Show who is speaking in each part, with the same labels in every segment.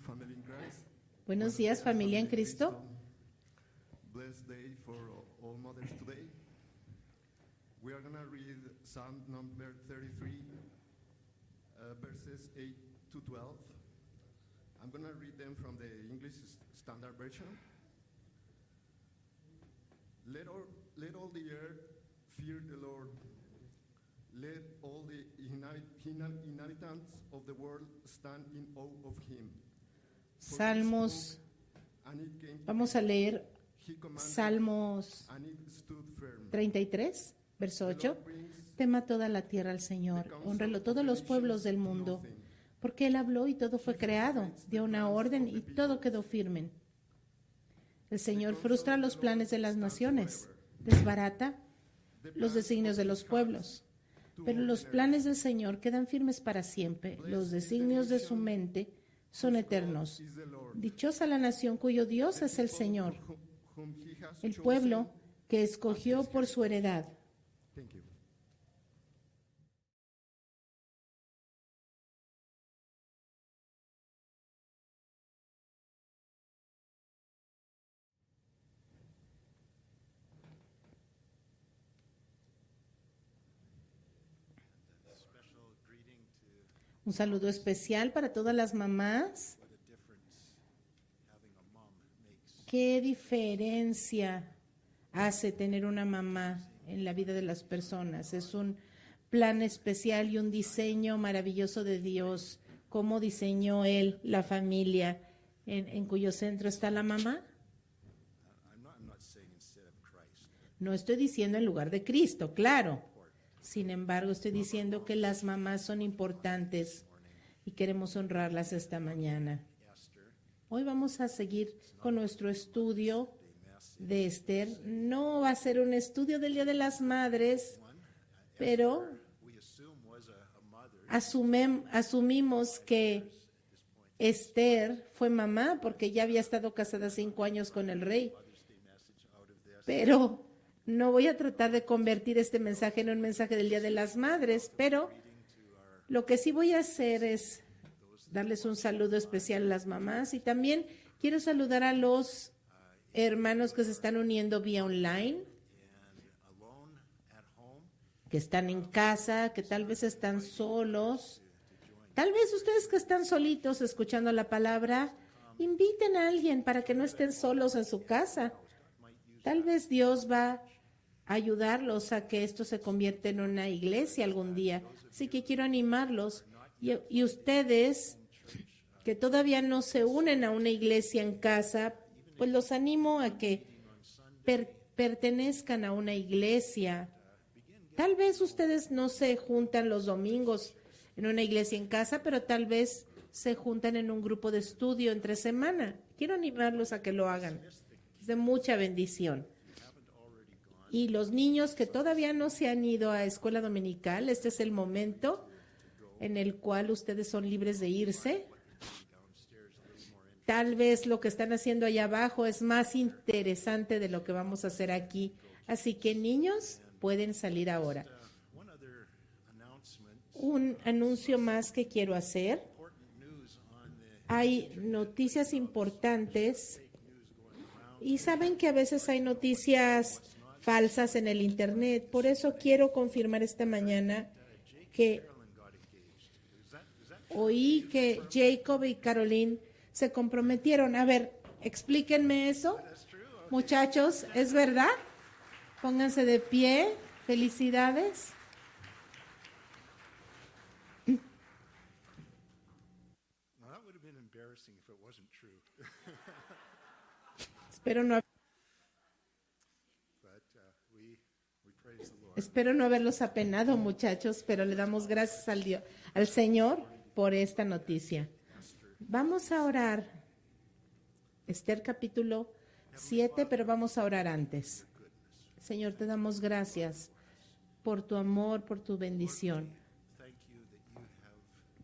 Speaker 1: Family in Christ.
Speaker 2: Buenos días, familia en Cristo.
Speaker 1: Blessed day for all mothers today. We are going to read Psalm number 33, verses 8 to 12. I'm going to read them from the English Standard Version. Let all the earth fear the Lord. Let all the inhabitants of the world stand in awe of him.
Speaker 2: Salmos, vamos a leer Salmos 33, verso 8. Tema toda la tierra al Señor, hónralo todos los pueblos del mundo, porque Él habló y todo fue creado, dio una orden y todo quedó firme. El Señor frustra los planes de las naciones, desbarata los designios de los pueblos. Pero los planes del Señor quedan firmes para siempre, los designios de su mente son eternos. Dichosa la nación cuyo Dios es el Señor, el pueblo que escogió por su heredad. Un saludo especial para todas las mamás. ¿Qué diferencia hace tener una mamá en la vida de las personas? Es un plan especial y un diseño maravilloso de Dios. ¿Cómo diseñó Él la familia en cuyo centro está la mamá? No estoy diciendo en lugar de Cristo, claro. Sin embargo, estoy diciendo que las mamás son importantes y queremos honrarlas esta mañana. Hoy vamos a seguir con nuestro estudio de Esther. No va a ser un estudio del Día de las Madres, pero asumimos que Esther fue mamá porque ya había estado casada 5 años con el rey. Pero no voy a tratar de convertir este mensaje en un mensaje del Día de las Madres, pero lo que sí voy a hacer es darles un saludo especial a las mamás y también quiero saludar a los hermanos que se están uniendo vía online, que están en casa, que tal vez están solos. Tal vez ustedes que están solitos escuchando la palabra, inviten a alguien para que no estén solos en su casa. Tal vez Dios va a ayudarlos a que esto se convierta en una iglesia algún día. Así que quiero animarlos. Y ustedes que todavía no se unen a una iglesia en casa, pues los animo a que pertenezcan a una iglesia. Tal vez ustedes no se juntan los domingos en una iglesia en casa, pero tal vez se juntan en un grupo de estudio entre semana. Quiero animarlos a que lo hagan. Es de mucha bendición. Y los niños que todavía no se han ido a escuela dominical, este es el momento en el cual ustedes son libres de irse. Tal vez lo que están haciendo allá abajo es más interesante de lo que vamos a hacer aquí. Así que niños, pueden salir ahora. Un anuncio más que quiero hacer. Hay noticias importantes y saben que a veces hay noticias falsas en el internet. Por eso quiero confirmar esta mañana que oí que Jacob y Caroline se comprometieron. A ver, explíquenme eso. Muchachos, ¿es verdad? Pónganse de pie. Felicidades. Espero no haberlos apenado, muchachos, pero le damos gracias al Señor por esta noticia. Vamos a orar. Esther capítulo 7, pero vamos a orar antes. Señor, te damos gracias por tu amor, por tu bendición.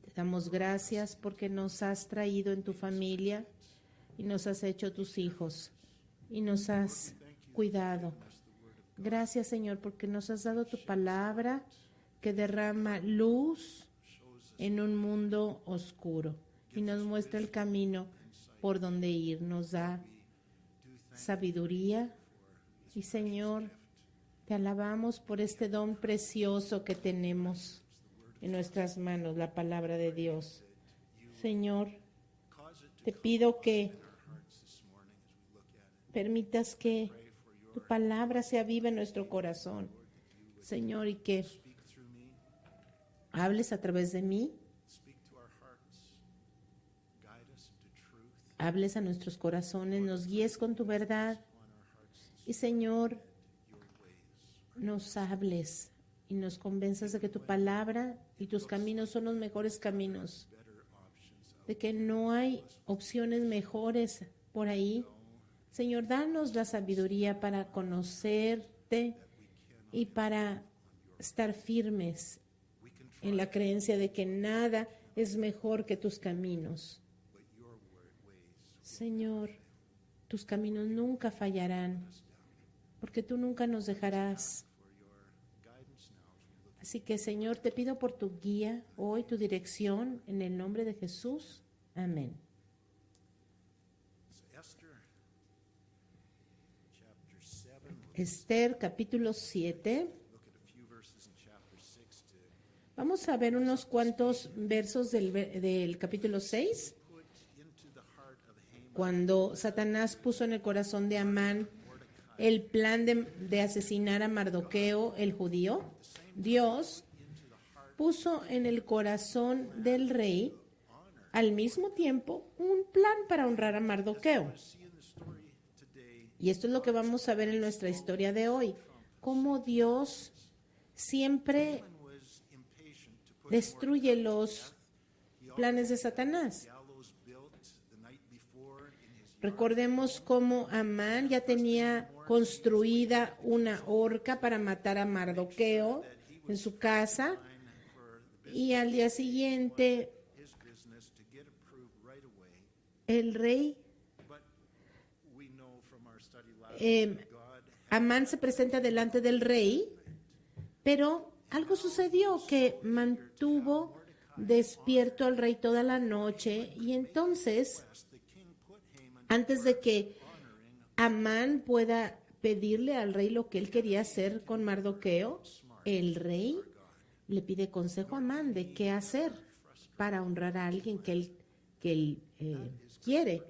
Speaker 2: Te damos gracias porque nos has traído en tu familia y nos has hecho tus hijos y nos has cuidado. Gracias, Señor, porque nos has dado tu palabra que derrama luz en un mundo oscuro. y nos muestra el camino por donde ir. Nos da sabiduría y, Señor, te alabamos por este don precioso que tenemos en nuestras manos, la palabra de Dios. Señor, te pido que permitas que tu palabra sea viva en nuestro corazón, Señor, y que hables a través de mí, hables a nuestros corazones, nos guíes con tu verdad y, Señor, nos hables y nos convenzas de que tu palabra y tus caminos son los mejores caminos, de que no hay opciones mejores por ahí. Señor, danos la sabiduría para conocerte y para estar firmes en la creencia de que nada es mejor que tus caminos. Señor, tus caminos nunca fallarán, porque tú nunca nos dejarás. Así que, Señor, te pido por tu guía hoy, tu dirección, en el nombre de Jesús. Amén. Esther, capítulo 7. Vamos a ver unos cuantos versos del capítulo 6. Cuando Satanás puso en el corazón de Amán el plan de asesinar a Mardoqueo, el judío, Dios puso en el corazón del rey al mismo tiempo un plan para honrar a Mardoqueo. Y esto es lo que vamos a ver en nuestra historia de hoy, cómo Dios siempre destruye los planes de Satanás. Recordemos cómo Amán ya tenía construida una horca para matar a Mardoqueo en su casa, y al día siguiente el rey Amán se presenta delante del rey, pero algo sucedió que mantuvo despierto al rey toda la noche, y entonces, antes de que Amán pueda pedirle al rey lo que él quería hacer con Mardoqueo, el rey le pide consejo a Amán de qué hacer para honrar a alguien que él quiere.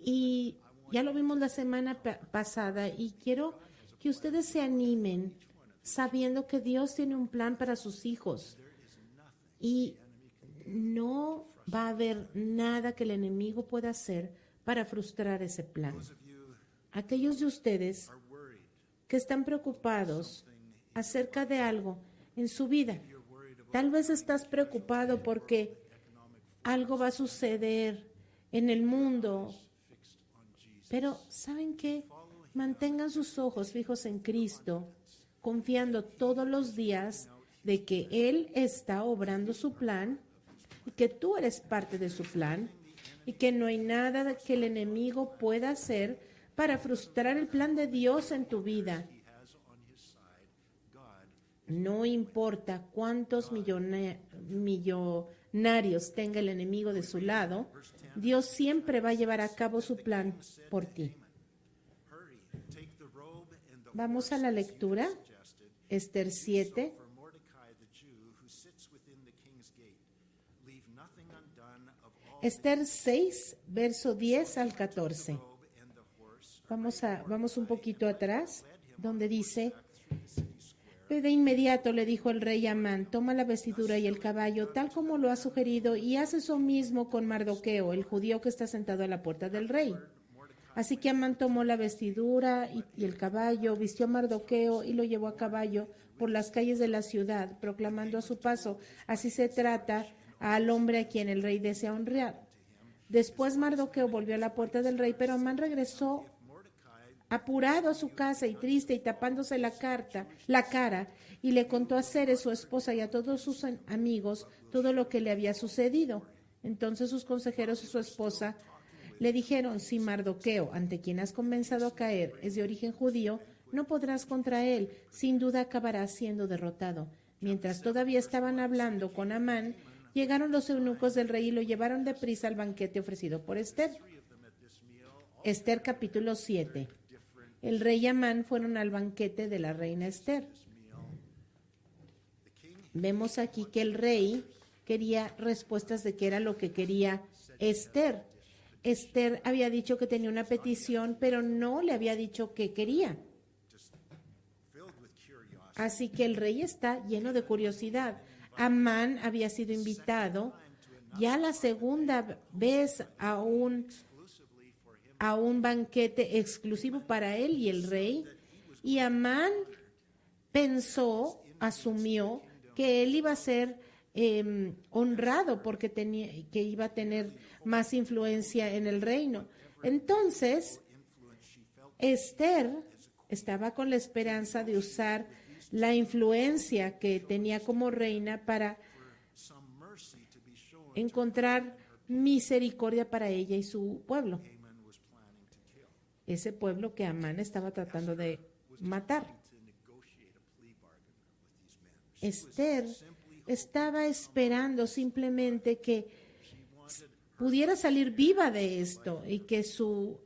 Speaker 2: Y ya lo vimos la semana pasada, y quiero que ustedes se animen sabiendo que Dios tiene un plan para sus hijos y no va a haber nada que el enemigo pueda hacer para frustrar ese plan. Aquellos de ustedes que están preocupados acerca de algo en su vida, tal vez estás preocupado porque algo va a suceder en el mundo, pero ¿saben qué? Mantengan sus ojos fijos en Cristo, confiando todos los días de que Él está obrando su plan y que tú eres parte de su plan y que no hay nada que el enemigo pueda hacer para frustrar el plan de Dios en tu vida. No importa cuántos millonarios tenga el enemigo de su lado, Dios siempre va a llevar a cabo su plan por ti. Vamos a la lectura, Esther 7. Esther 6, verso 10 al 14. Vamos un poquito atrás, donde dice: de inmediato le dijo el rey a Amán: toma la vestidura y el caballo, tal como lo ha sugerido, y haz eso mismo con Mardoqueo, el judío que está sentado a la puerta del rey. Así que Amán tomó la vestidura y el caballo, vistió a Mardoqueo y lo llevó a caballo por las calles de la ciudad, proclamando a su paso: así se trata al hombre a quien el rey desea honrar. Después Mardoqueo volvió a la puerta del rey, pero Amán regresó apurado a su casa y triste y tapándose la cara, y le contó a Zeres, su esposa, y a todos sus amigos todo lo que le había sucedido. Entonces sus consejeros y su esposa le dijeron: si Mardoqueo, ante quien has comenzado a caer, es de origen judío, no podrás contra él, sin duda acabarás siendo derrotado. Mientras todavía estaban hablando con Amán, Llegaron los eunucos del rey y lo llevaron deprisa al banquete ofrecido por Ester. Esther capítulo 7. El rey y Amán fueron al banquete de la reina Esther. Vemos aquí que el rey quería respuestas de qué era lo que quería Esther. Esther había dicho que tenía una petición, pero no le había dicho qué quería. Así que el rey está lleno de curiosidad. Amán había sido invitado ya la segunda vez a un banquete exclusivo para él y el rey. Y Amán asumió que él iba a ser honrado porque que iba a tener más influencia en el reino. Entonces, Esther estaba con la esperanza de usar la influencia que tenía como reina para encontrar misericordia para ella y su pueblo. Ese pueblo que Amán estaba tratando de matar. Esther estaba esperando simplemente que pudiera salir viva de esto y que su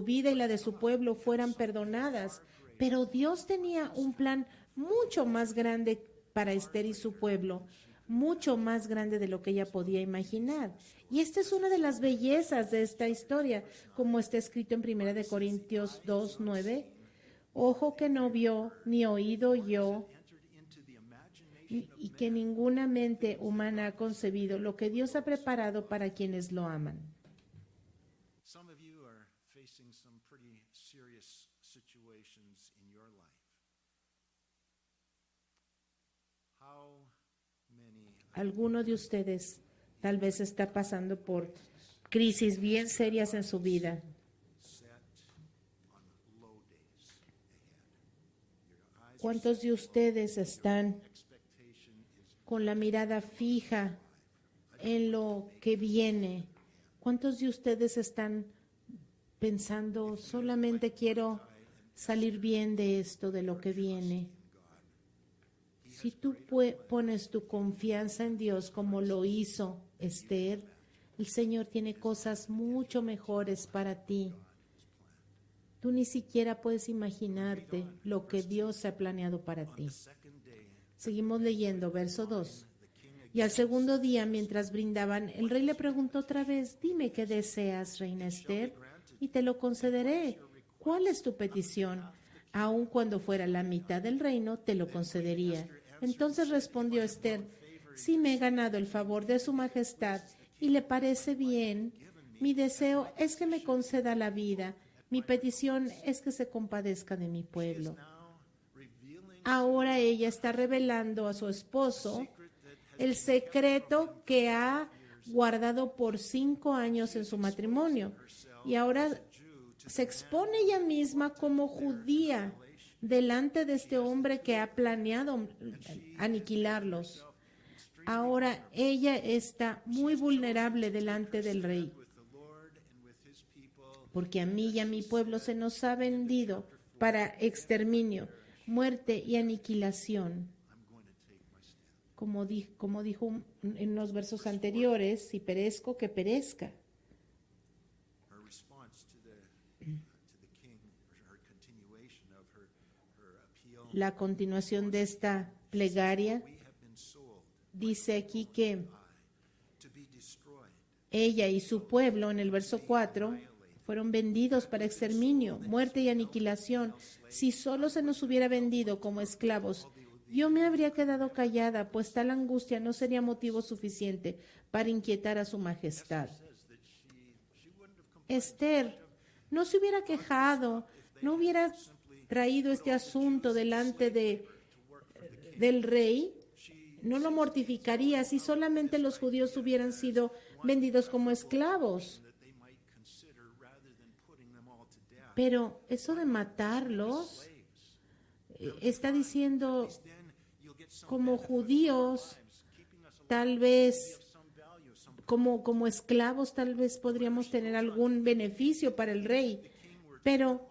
Speaker 2: vida y la de su pueblo fueran perdonadas. Pero Dios tenía un plan mucho más grande para Esther y su pueblo, mucho más grande de lo que ella podía imaginar. Y esta es una de las bellezas de esta historia, como está escrito en 1 de Corintios 2:9. Ojo que no vio, ni oído oyó, y que ninguna mente humana ha concebido lo que Dios ha preparado para quienes lo aman. Alguno de ustedes tal vez está pasando por crisis bien serias en su vida. ¿Cuántos de ustedes están con la mirada fija en lo que viene? ¿Cuántos de ustedes están pensando, solamente quiero salir bien de esto, de lo que viene? Si tú pones tu confianza en Dios como lo hizo Esther, el Señor tiene cosas mucho mejores para ti. Tú ni siquiera puedes imaginarte lo que Dios ha planeado para ti. Seguimos leyendo, verso 2. Y al segundo día, mientras brindaban, el rey le preguntó otra vez, dime qué deseas, reina Esther, y te lo concederé. ¿Cuál es tu petición? Aun cuando fuera la mitad del reino, te lo concedería. Entonces respondió Esther, si me he ganado el favor de su majestad y le parece bien, mi deseo es que me conceda la vida. Mi petición es que se compadezca de mi pueblo. Ahora ella está revelando a su esposo el secreto que ha guardado por 5 años en su matrimonio. Y ahora se expone ella misma como judía delante de este hombre que ha planeado aniquilarlos. Ahora ella está muy vulnerable delante del rey, porque a mí y a mi pueblo se nos ha vendido para exterminio, muerte y aniquilación. Como dijo en los versos anteriores, si perezco, que perezca. La continuación de esta plegaria dice aquí que ella y su pueblo, en el verso 4, fueron vendidos para exterminio, muerte y aniquilación. Si solo se nos hubiera vendido como esclavos, yo me habría quedado callada, pues tal angustia no sería motivo suficiente para inquietar a su majestad. Esther no se hubiera quejado, no hubiera traído este asunto delante del rey, no lo mortificaría si solamente los judíos hubieran sido vendidos como esclavos. Pero eso de matarlos, está diciendo, como judíos, tal vez, como esclavos, tal vez podríamos tener algún beneficio para el rey, pero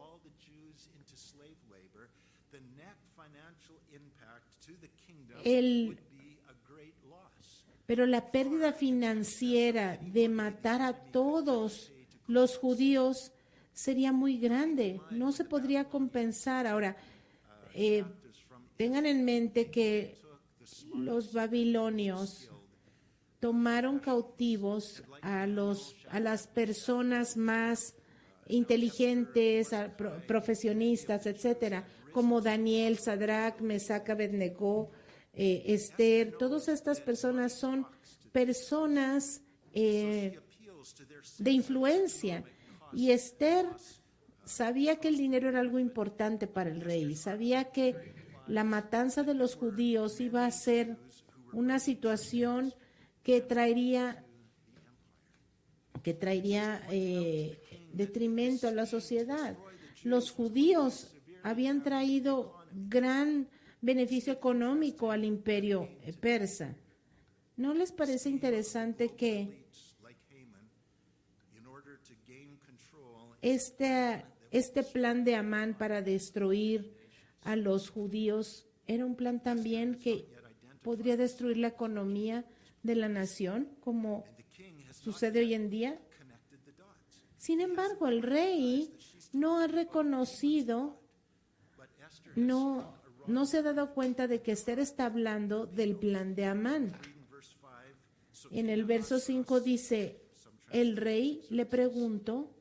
Speaker 2: pero la pérdida financiera de matar a todos los judíos sería muy grande, no se podría compensar. Ahora, tengan en mente que los babilonios tomaron cautivos a las personas más inteligentes, profesionistas, etcétera, como Daniel, Sadrach, Mesach, Abednego, Esther. Todas estas personas son personas de influencia, y Esther sabía que el dinero era algo importante para el rey, sabía que la matanza de los judíos iba a ser una situación que traería detrimento a la sociedad. Los judíos habían traído gran beneficio económico al imperio persa. ¿No les parece interesante que este plan de Amán para destruir a los judíos era un plan también que podría destruir la economía de la nación, como sucede hoy en día? Sin embargo, el rey no ha reconocido, no se ha dado cuenta de que Esther está hablando del plan de Amán. En el verso 5 dice, el rey le preguntó,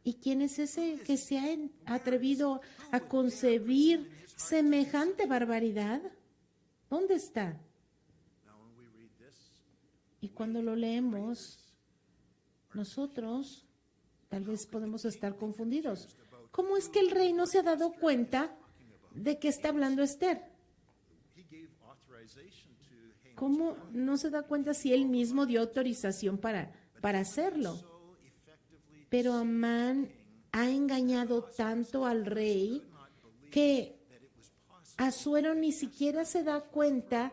Speaker 2: ¿y quién es ese que se ha atrevido a concebir semejante barbaridad? ¿Dónde está? Y cuando lo leemos, nosotros tal vez podemos estar confundidos. ¿Cómo es que el rey no se ha dado cuenta de que está hablando Esther? ¿Cómo no se da cuenta si él mismo dio autorización para hacerlo? Pero Amán ha engañado tanto al rey que Asuero ni siquiera se da cuenta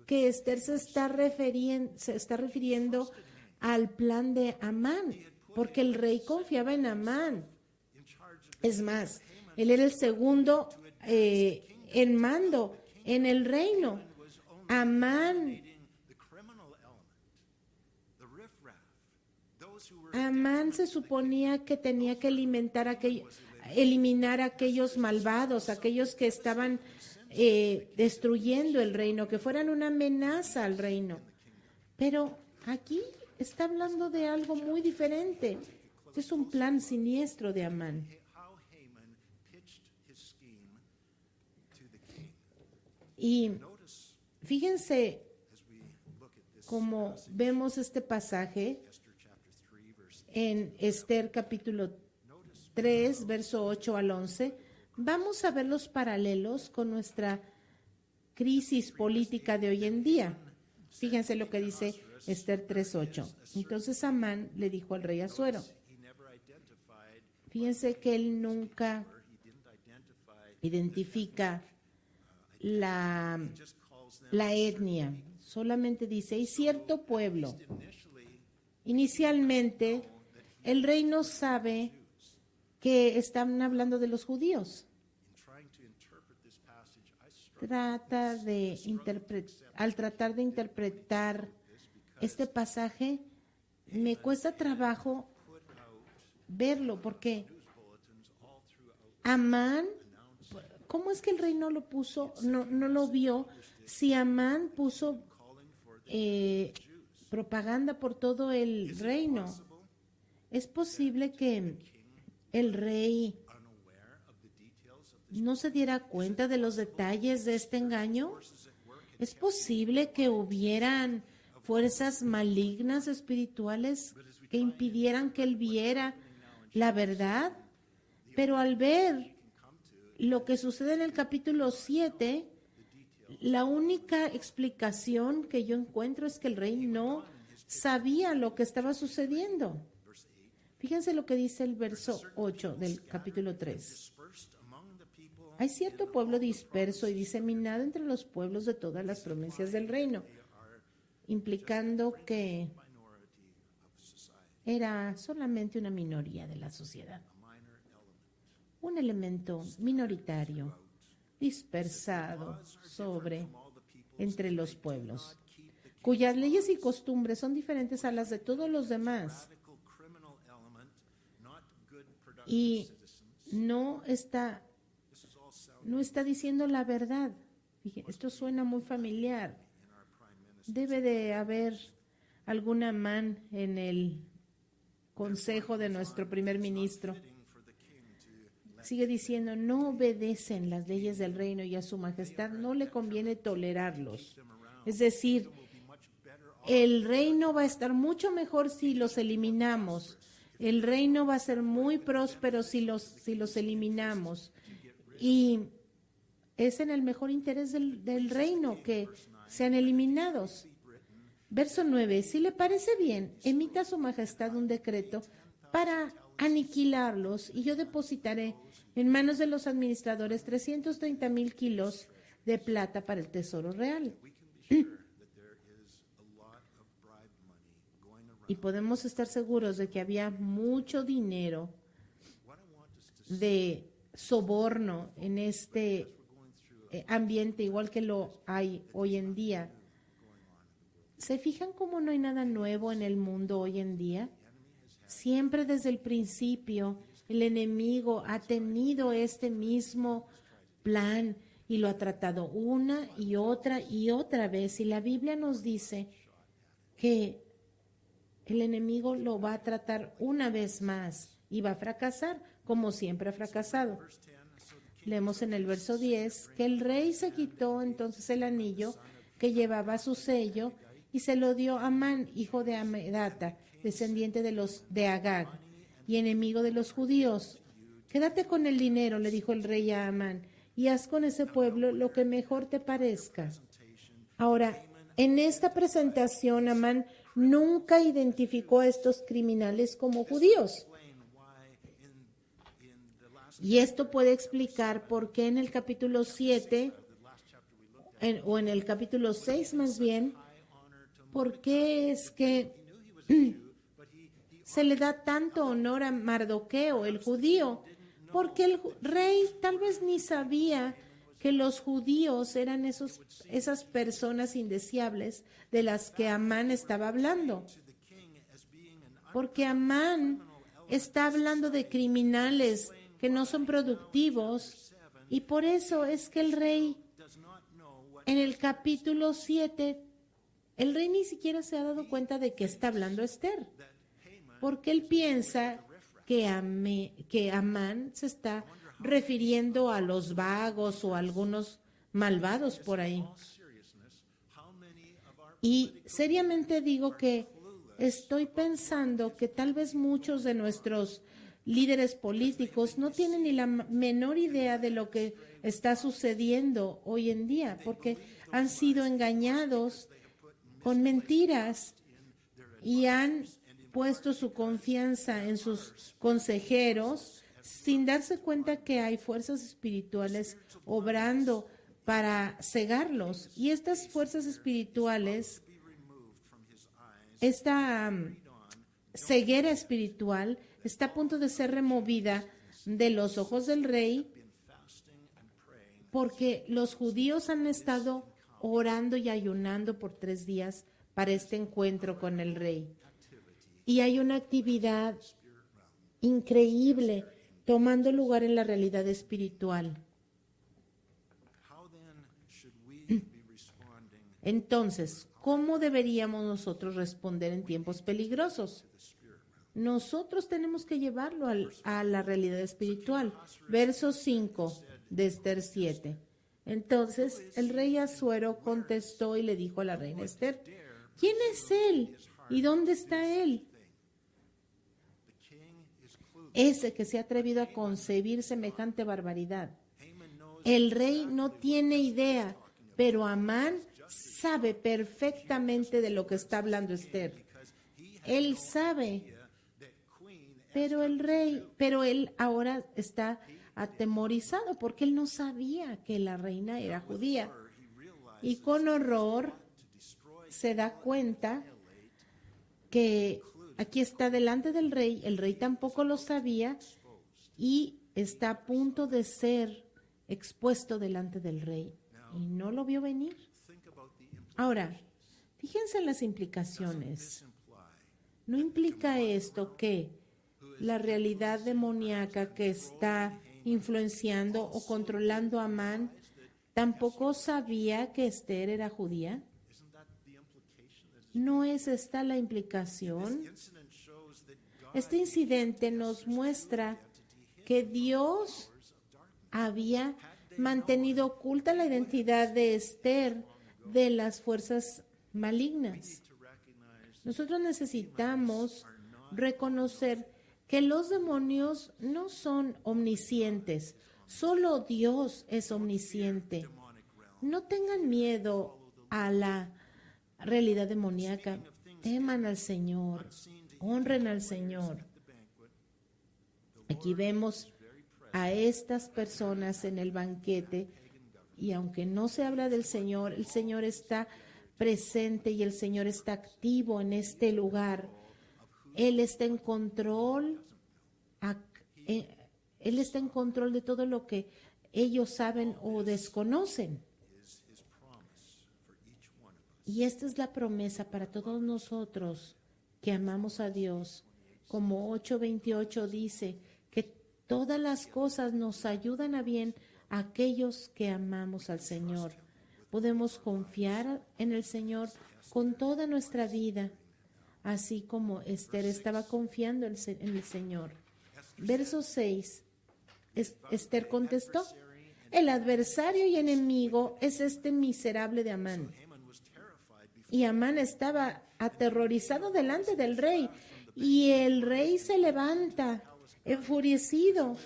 Speaker 2: que Esther se está refiriendo al plan de Amán, porque el rey confiaba en Amán. Es más, él era el segundo en mando en el reino. Amán se suponía que tenía que eliminar a aquellos malvados, aquellos que estaban destruyendo el reino, que fueran una amenaza al reino. Pero aquí está hablando de algo muy diferente. Este es un plan siniestro de Amán. Y fíjense cómo vemos este pasaje en Esther capítulo 3, verso 8 al 11. Vamos a ver los paralelos con nuestra crisis política de hoy en día. Fíjense lo que dice Esther 3:8. Entonces Amán le dijo al rey Asuero. Fíjense que él nunca identifica la etnia, solamente dice, y cierto pueblo. Inicialmente, el rey no sabe que están hablando de los judíos. Al tratar de interpretar este pasaje, me cuesta trabajo verlo, porque Amán, ¿cómo es que el rey no lo puso, no lo vio? Si Amán puso propaganda por todo el reino, ¿es posible que el rey no se diera cuenta de los detalles de este engaño? ¿Es posible que hubieran fuerzas malignas espirituales que impidieran que él viera la verdad? Pero al ver lo que sucede en el capítulo 7, la única explicación que yo encuentro es que el rey no sabía lo que estaba sucediendo. Fíjense lo que dice el verso 8 del capítulo 3. Hay cierto pueblo disperso y diseminado entre los pueblos de todas las provincias del reino, implicando que era solamente una minoría de la sociedad, un elemento minoritario dispersado sobre entre los pueblos, cuyas leyes y costumbres son diferentes a las de todos los demás. Y no está diciendo la verdad. Fíjense, esto suena muy familiar. Debe de haber alguna man en el consejo de nuestro primer ministro. Sigue diciendo, no obedecen las leyes del reino y a su majestad no le conviene tolerarlos. Es decir, el reino va a estar mucho mejor si los eliminamos. El reino va a ser muy próspero si los eliminamos. Y es en el mejor interés del reino que sean eliminados. Verso 9. Si le parece bien, emita a su majestad un decreto para aniquilarlos y yo depositaré en manos de los administradores 330,000 kilos de plata para el tesoro real. Y podemos estar seguros de que había mucho dinero de soborno en este ambiente, igual que lo hay hoy en día. ¿Se fijan cómo no hay nada nuevo en el mundo hoy en día? Siempre desde el principio el enemigo ha tenido este mismo plan y lo ha tratado una y otra vez. Y la Biblia nos dice que el enemigo lo va a tratar una vez más y va a fracasar, como siempre ha fracasado. Leemos en el verso 10 que el rey se quitó entonces el anillo que llevaba su sello y se lo dio a Amán, hijo de Amedata, descendiente de Agag y enemigo de los judíos. Quédate con el dinero, le dijo el rey a Amán, y haz con ese pueblo lo que mejor te parezca. Ahora, en esta presentación, Amán nunca identificó a estos criminales como judíos. Y esto puede explicar por qué en el capítulo 7, o en el capítulo 6 más bien, por qué es que se le da tanto honor a Mardoqueo, el judío, porque el rey tal vez ni sabía que los judíos eran esas personas indeseables de las que Amán estaba hablando. Porque Amán está hablando de criminales que no son productivos y por eso es que el rey, en el capítulo 7, el rey ni siquiera se ha dado cuenta de que está hablando Esther, porque él piensa que Amán se está refiriendo a los vagos o a algunos malvados por ahí. Y seriamente digo que estoy pensando que tal vez muchos de nuestros líderes políticos no tienen ni la menor idea de lo que está sucediendo hoy en día, porque han sido engañados con mentiras y han puesto su confianza en sus consejeros sin darse cuenta que hay fuerzas espirituales obrando para cegarlos. Y estas fuerzas espirituales, esta ceguera espiritual está a punto de ser removida de los ojos del rey porque los judíos han estado orando y ayunando por 3 días para este encuentro con el rey. Y hay una actividad increíble tomando lugar en la realidad espiritual. Entonces, ¿cómo deberíamos nosotros responder en tiempos peligrosos? Nosotros tenemos que llevarlo a la realidad espiritual. Verso 5 de Esther 7. Entonces, el rey Asuero contestó y le dijo a la reina Esther, ¿quién es él? ¿Y dónde está él? Ese que se ha atrevido a concebir semejante barbaridad. El rey no tiene idea, pero Amán sabe perfectamente de lo que está hablando Esther. Él sabe, pero él ahora está atemorizado porque él no sabía que la reina era judía. Y con horror se da cuenta que aquí está delante del rey, el rey tampoco lo sabía y está a punto de ser expuesto delante del rey y no lo vio venir. Ahora, fíjense en las implicaciones. ¿No implica esto que la realidad demoníaca que está influenciando o controlando a Amán tampoco sabía que Esther era judía? ¿No es esta la implicación? Este incidente nos muestra que Dios había mantenido oculta la identidad de Esther de las fuerzas malignas. Nosotros necesitamos reconocer que los demonios no son omniscientes, solo Dios es omnisciente. No tengan miedo a la realidad demoníaca, teman al Señor, honren al Señor. Aquí vemos a estas personas en el banquete y aunque no se habla del Señor, el Señor está presente y el Señor está activo en este lugar. Él está en control, Él está en control de todo lo que ellos saben o desconocen. Y esta es la promesa para todos nosotros que amamos a Dios. Como 8:28 dice, que todas las cosas nos ayudan a bien a aquellos que amamos al Señor. Podemos confiar en el Señor con toda nuestra vida, así como Esther estaba confiando en el Señor. Verso 6, Esther contestó, el adversario y enemigo es este miserable de Amán. Y Amán estaba aterrorizado delante del rey, y el rey se levanta, enfurecido,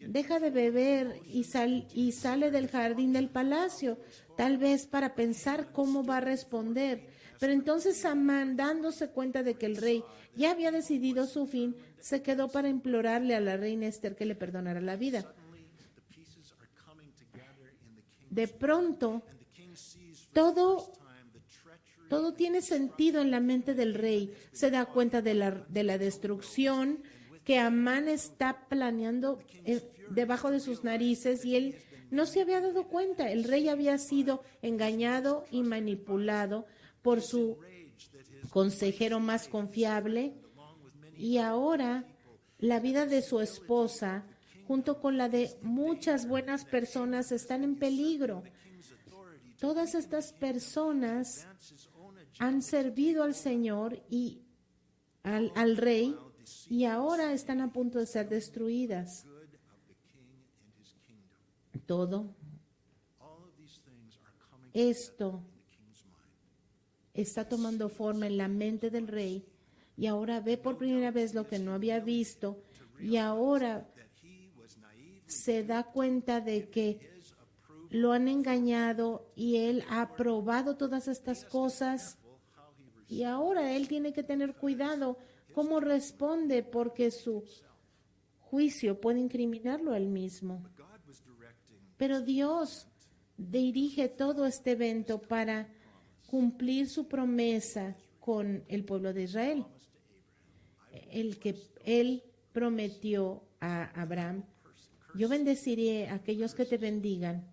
Speaker 2: deja de beber y sale del jardín del palacio, tal vez para pensar cómo va a responder. Pero entonces Amán, dándose cuenta de que el rey ya había decidido su fin, se quedó para implorarle a la reina Esther que le perdonara la vida. De pronto, todo tiene sentido en la mente del rey. Se da cuenta de la destrucción que Amán está planeando debajo de sus narices y él no se había dado cuenta. El rey había sido engañado y manipulado por su consejero más confiable y ahora la vida de su esposa junto con la de muchas buenas personas están en peligro. Todas estas personas han servido al Señor y al rey y ahora están a punto de ser destruidas. Todo esto está tomando forma en la mente del rey y ahora ve por primera vez lo que no había visto y ahora se da cuenta de que lo han engañado y él ha aprobado todas estas cosas y ahora él tiene que tener cuidado cómo responde porque su juicio puede incriminarlo a él mismo. Pero Dios dirige todo este evento para cumplir su promesa con el pueblo de Israel, el que él prometió a Abraham. Yo bendeciré a aquellos que te bendigan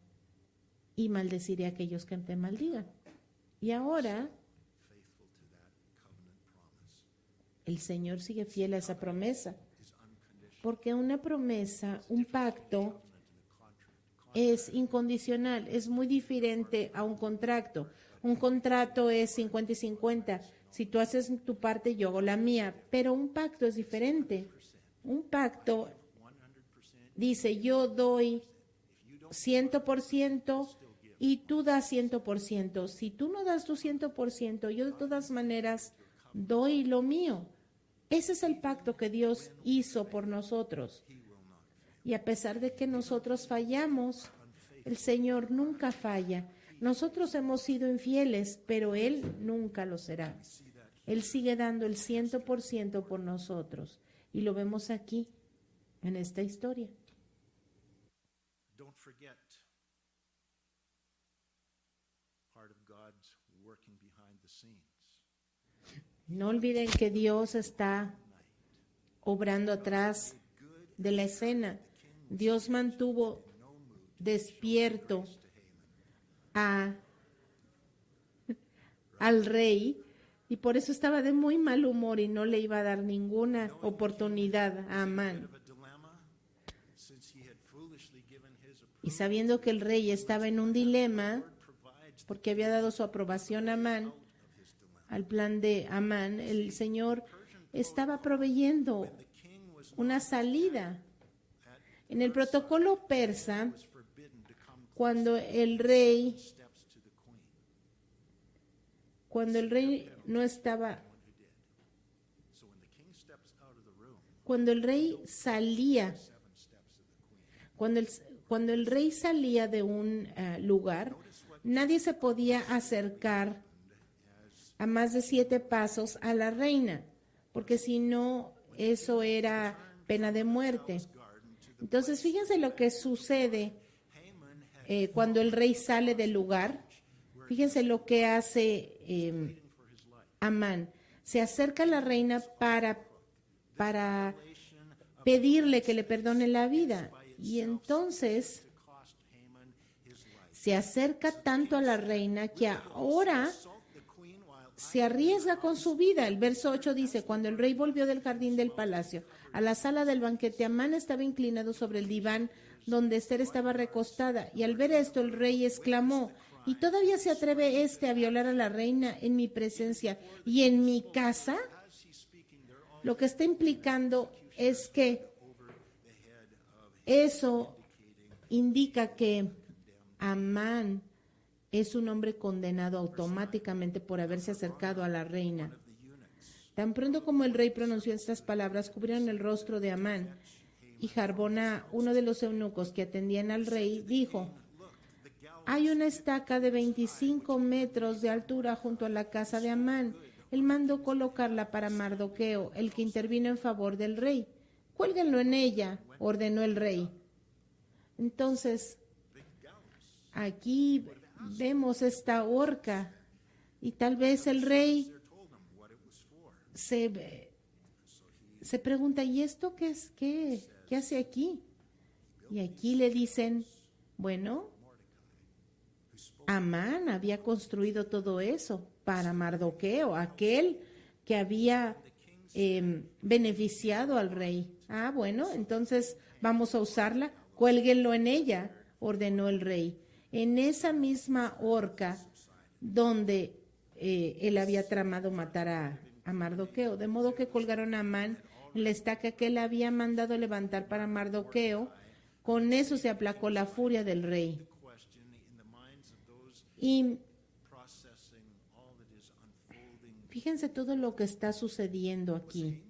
Speaker 2: y maldeciré a aquellos que te maldigan. Y ahora el Señor sigue fiel a esa promesa, porque una promesa, un pacto, es incondicional, es muy diferente a un contrato. Un contrato es 50 y 50. Si tú haces tu parte, yo hago la mía. Pero un pacto es diferente. Un pacto dice, yo doy 100% y tú das 100%. Si tú no das tu 100%, yo de todas maneras doy lo mío. Ese es el pacto que Dios hizo por nosotros. Y a pesar de que nosotros fallamos, el Señor nunca falla. Nosotros hemos sido infieles, pero Él nunca lo será. Él sigue dando el 100% por nosotros. Y lo vemos aquí, en esta historia. No olviden que Dios está obrando atrás de la escena. Dios mantuvo despierto a al rey y por eso estaba de muy mal humor y no le iba a dar ninguna oportunidad a Amán. Y sabiendo que el rey estaba en un dilema, porque había dado su aprobación a Amán, al plan de Amán, el Señor estaba proveyendo una salida. En el protocolo persa, cuando el rey no estaba, cuando el rey salía, cuando el rey salía de un lugar, nadie se podía acercar a más de 7 pasos a la reina, porque si no, eso era pena de muerte. Entonces, fíjense lo que sucede cuando el rey sale del lugar. Fíjense lo que hace Amán. Se acerca a la reina para pedirle que le perdone la vida. Y entonces se acerca tanto a la reina que ahora se arriesga con su vida. El verso 8 dice, cuando el rey volvió del jardín del palacio a la sala del banquete, Amán estaba inclinado sobre el diván donde Ester estaba recostada. Y al ver esto, el rey exclamó, ¿y todavía se atreve a violar a la reina en mi presencia y en mi casa? Lo que está implicando es que eso indica que Amán es un hombre condenado automáticamente por haberse acercado a la reina. Tan pronto como el rey pronunció estas palabras, cubrieron el rostro de Amán. Y Harbona, uno de los eunucos que atendían al rey, dijo, hay una estaca de 25 metros de altura junto a la casa de Amán. Él mandó colocarla para Mardoqueo, el que intervino en favor del rey. Cuélguenlo en ella, ordenó el rey. Entonces, aquí vemos esta horca y tal vez el rey se pregunta, ¿y esto qué es? ¿Qué hace aquí? Y aquí le dicen, bueno, Amán había construido todo eso para Mardoqueo, aquel que había beneficiado al rey. Ah, bueno, entonces vamos a usarla, cuélguenlo en ella, ordenó el rey. En esa misma horca donde él había tramado matar a Mardoqueo, de modo que colgaron a Amán en la estaca que él había mandado levantar para Mardoqueo. Con eso se aplacó la furia del rey. Y fíjense todo lo que está sucediendo aquí.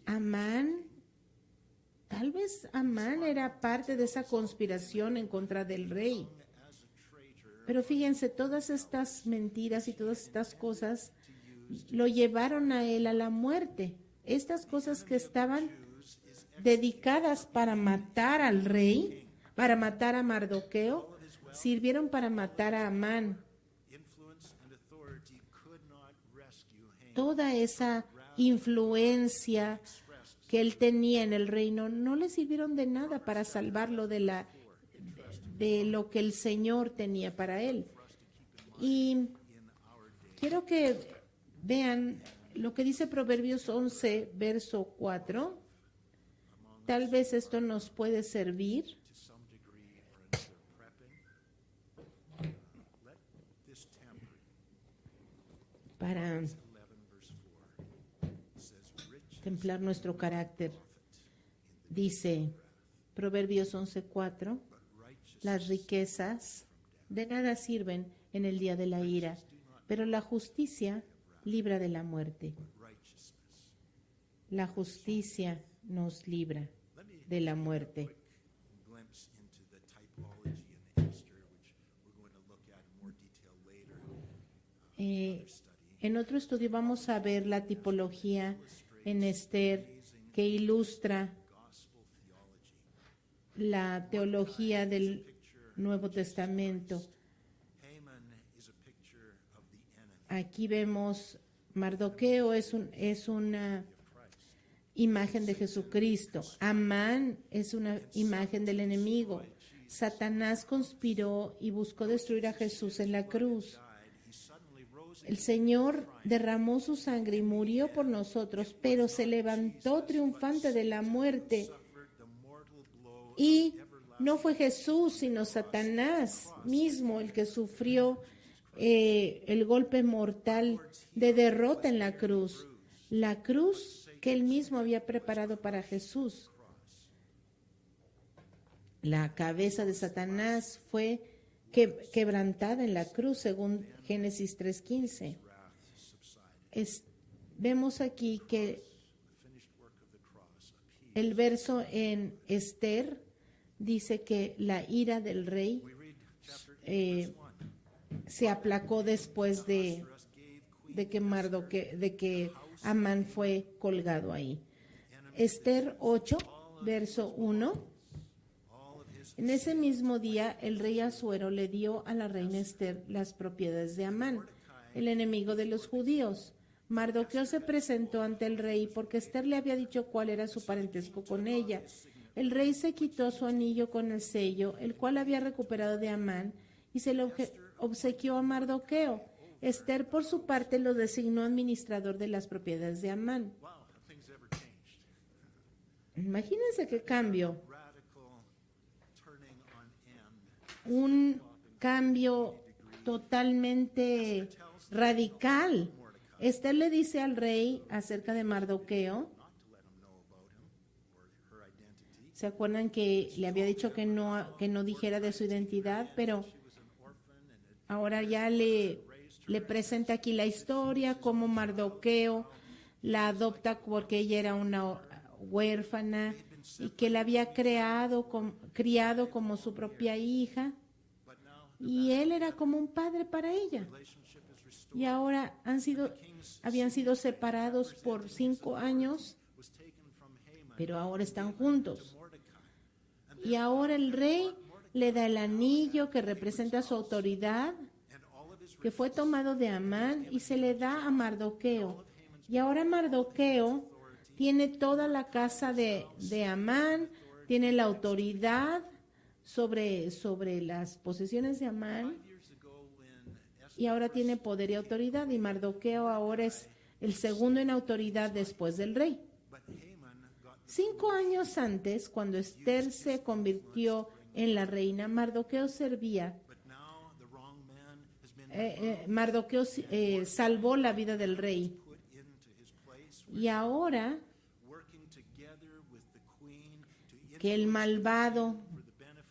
Speaker 2: Amán, tal vez Amán era parte de esa conspiración en contra del rey. Pero fíjense, todas estas mentiras y todas estas cosas lo llevaron a él a la muerte. Estas cosas que estaban dedicadas para matar al rey, para matar a Mardoqueo, sirvieron para matar a Amán. Toda esa influencia que él tenía en el reino no le sirvieron de nada para salvarlo de lo que el Señor tenía para él. Y quiero que vean lo que dice Proverbios 11, verso 4. Tal vez esto nos puede servir para templar nuestro carácter. Dice Proverbios 11:4, las riquezas de nada sirven en el día de la ira, pero la justicia libra de la muerte. La justicia nos libra de la muerte. En otro estudio vamos a ver la tipología en Ester que ilustra la teología del Nuevo Testamento. Aquí vemos Mardoqueo es una imagen de Jesucristo. Amán es una imagen del enemigo. Satanás conspiró y buscó destruir a Jesús en la cruz. El Señor derramó su sangre y murió por nosotros, pero se levantó triunfante de la muerte. Y no fue Jesús, sino Satanás mismo el que sufrió el golpe mortal de derrota en la cruz. La cruz que él mismo había preparado para Jesús. La cabeza de Satanás fue quebrantada en la cruz, según Génesis 3:15. Vemos aquí que el verso en Esther dice que la ira del rey se aplacó después de que Amán fue colgado ahí. Esther 8, verso 1. En ese mismo día, el rey Asuero le dio a la reina Esther las propiedades de Amán, el enemigo de los judíos. Mardoqueo se presentó ante el rey porque Esther le había dicho cuál era su parentesco con ella. El rey se quitó su anillo con el sello, el cual había recuperado de Amán, y se lo obsequió a Mardoqueo. Esther, por su parte, lo designó administrador de las propiedades de Amán. Imagínense qué cambio. Un cambio totalmente radical. Esther le dice al rey acerca de Mardoqueo. ¿Se acuerdan que le había dicho que no dijera de su identidad? Pero ahora ya le presenta aquí la historia, cómo Mardoqueo la adopta porque ella era una huérfana y que la había criado como su propia hija, y él era como un padre para ella. Y ahora habían sido separados por 5 años, pero ahora están juntos. Y ahora el rey le da el anillo que representa su autoridad, que fue tomado de Amán, y se le da a Mardoqueo. Y ahora Mardoqueo tiene toda la casa de Amán, tiene la autoridad sobre las posesiones de Amán, y ahora tiene poder y autoridad, y Mardoqueo ahora es el segundo en autoridad después del rey. 5 años antes, cuando Esther se convirtió en la reina, Mardoqueo salvó la vida del rey. Y ahora que el malvado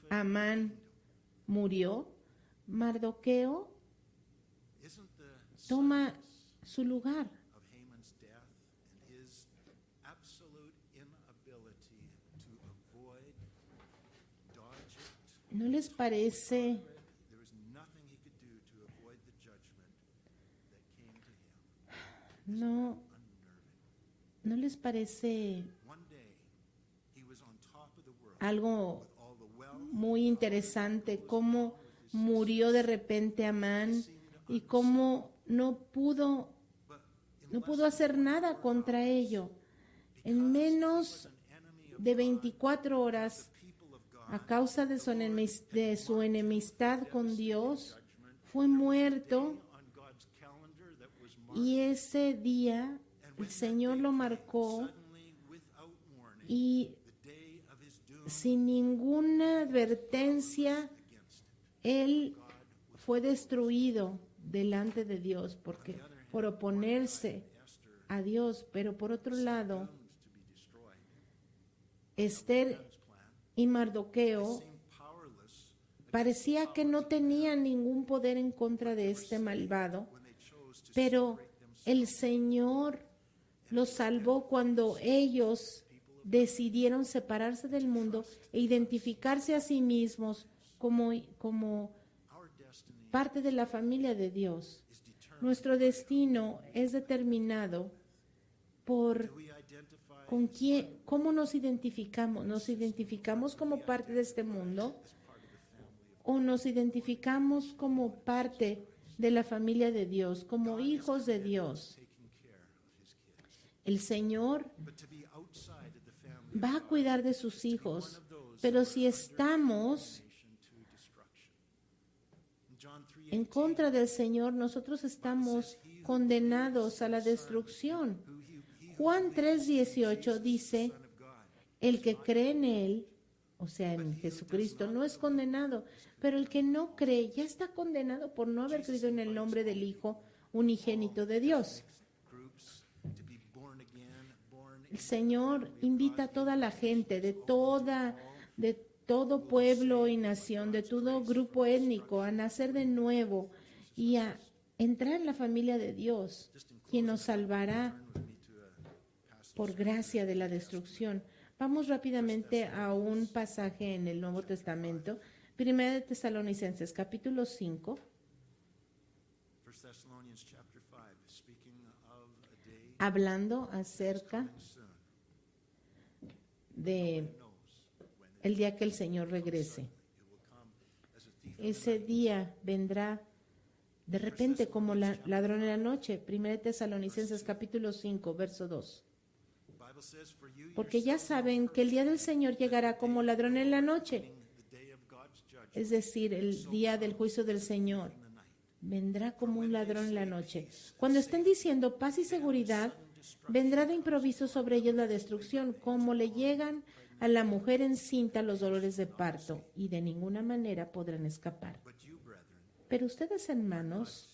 Speaker 2: Amán murió, Mardoqueo toma su lugar. ¿No les parece? ¿No les parece algo muy interesante cómo murió de repente Amán y cómo no pudo hacer nada contra ello? En menos de 24 horas, a causa de su enemistad con Dios, fue muerto, y ese día el Señor lo marcó, y sin ninguna advertencia él fue destruido delante de Dios por oponerse a Dios. Pero por otro lado, Esther y Mardoqueo parecía que no tenían ningún poder en contra de este malvado, pero el Señor los salvó cuando ellos decidieron separarse del mundo e identificarse a sí mismos como parte de la familia de Dios. Nuestro destino es determinado por cómo nos identificamos. ¿Nos identificamos como parte de este mundo o nos identificamos como parte de la familia de Dios, como hijos de Dios? El Señor va a cuidar de sus hijos, pero si estamos en contra del Señor, nosotros estamos condenados a la destrucción. Juan 3:18 dice, el que cree en Él, o sea, en Jesucristo, no es condenado, pero el que no cree ya está condenado por no haber creído en el nombre del Hijo unigénito de Dios. El Señor invita a toda la gente de todo pueblo y nación, de todo grupo étnico, a nacer de nuevo y a entrar en la familia de Dios, quien nos salvará por gracia de la destrucción. Vamos rápidamente a un pasaje en el Nuevo Testamento, 1 de Tesalonicenses, capítulo 5. Hablando acerca de el día que el Señor regrese. Ese día vendrá de repente como ladrón en la noche. 1 Tesalonicenses capítulo 5, verso 2. Porque ya saben que el día del Señor llegará como ladrón en la noche, es decir, el día del juicio del Señor. Vendrá como un ladrón en la noche. Cuando estén diciendo paz y seguridad, vendrá de improviso sobre ellos la destrucción, como le llegan a la mujer encinta los dolores de parto, y de ninguna manera podrán escapar. Pero ustedes, hermanos,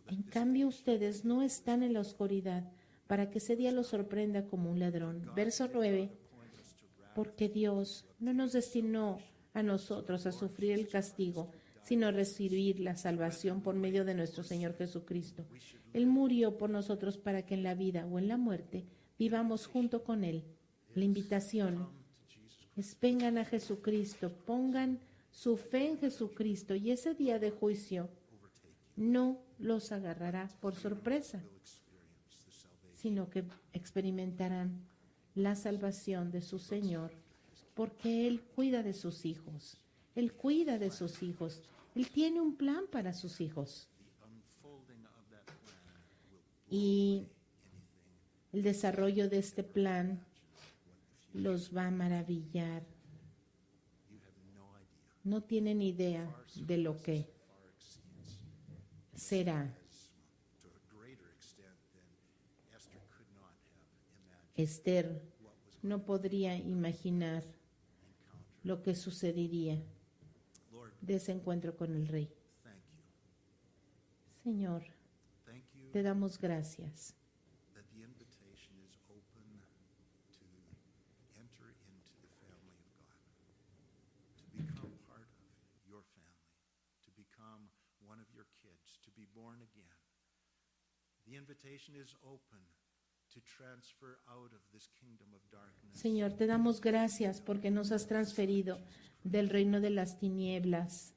Speaker 2: en cambio ustedes no están en la oscuridad, para que ese día los sorprenda como un ladrón. Verso 9, porque Dios no nos destinó a nosotros a sufrir el castigo, sino a recibir la salvación por medio de nuestro Señor Jesucristo. Él murió por nosotros para que en la vida o en la muerte vivamos junto con Él. La invitación es: vengan a Jesucristo, pongan su fe en Jesucristo, y ese día de juicio no los agarrará por sorpresa, sino que experimentarán la salvación de su Señor, porque Él cuida de sus hijos. Él cuida de sus hijos. Él tiene un plan para sus hijos. Y el desarrollo de este plan los va a maravillar. No tienen idea de lo que será. Esther no podría imaginar lo que sucedería de ese encuentro con el rey. Señor, te damos gracias Señor, te damos gracias porque nos has transferido del reino de las tinieblas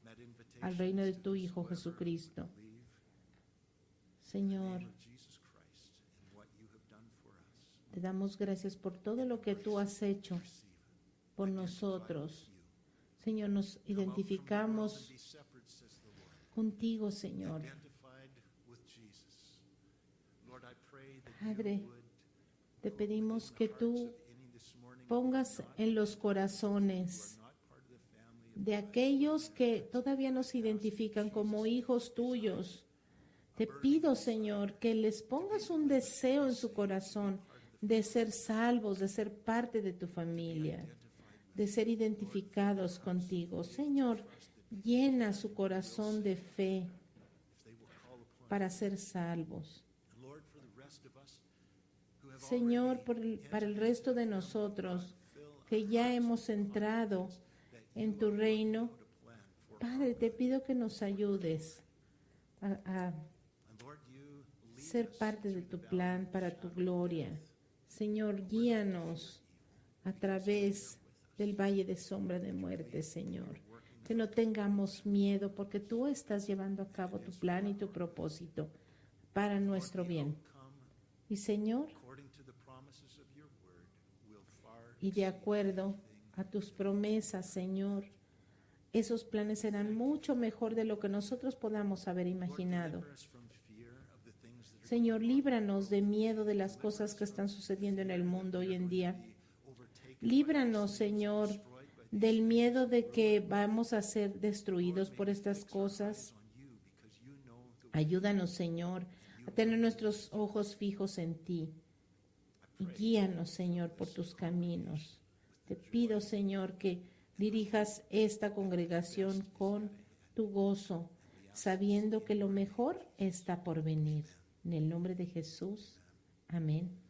Speaker 2: al reino de tu Hijo Jesucristo. Señor, te damos gracias por todo lo que tú has hecho por nosotros. Señor, nos identificamos contigo, Señor. Padre, te pedimos que tú pongas en los corazones de aquellos que todavía nos identifican como hijos tuyos. Te pido, Señor, que les pongas un deseo en su corazón de ser salvos, de ser parte de tu familia, de ser identificados contigo. Señor, llena su corazón de fe para ser salvos. Señor, para el resto de nosotros que ya hemos entrado en tu reino, Padre, te pido que nos ayudes a ser parte de tu plan para tu gloria. Señor, guíanos a través del valle de sombra de muerte, Señor. Que no tengamos miedo porque tú estás llevando a cabo tu plan y tu propósito para nuestro bien. Y Señor, y de acuerdo a tus promesas, Señor, esos planes serán mucho mejor de lo que nosotros podamos haber imaginado. Señor, líbranos de miedo de las cosas que están sucediendo en el mundo hoy en día. Líbranos, Señor, del miedo de que vamos a ser destruidos por estas cosas. Ayúdanos, Señor, a tener nuestros ojos fijos en ti. Y guíanos, Señor, por tus caminos. Te pido, Señor, que dirijas esta congregación con tu gozo, sabiendo que lo mejor está por venir. En el nombre de Jesús. Amén.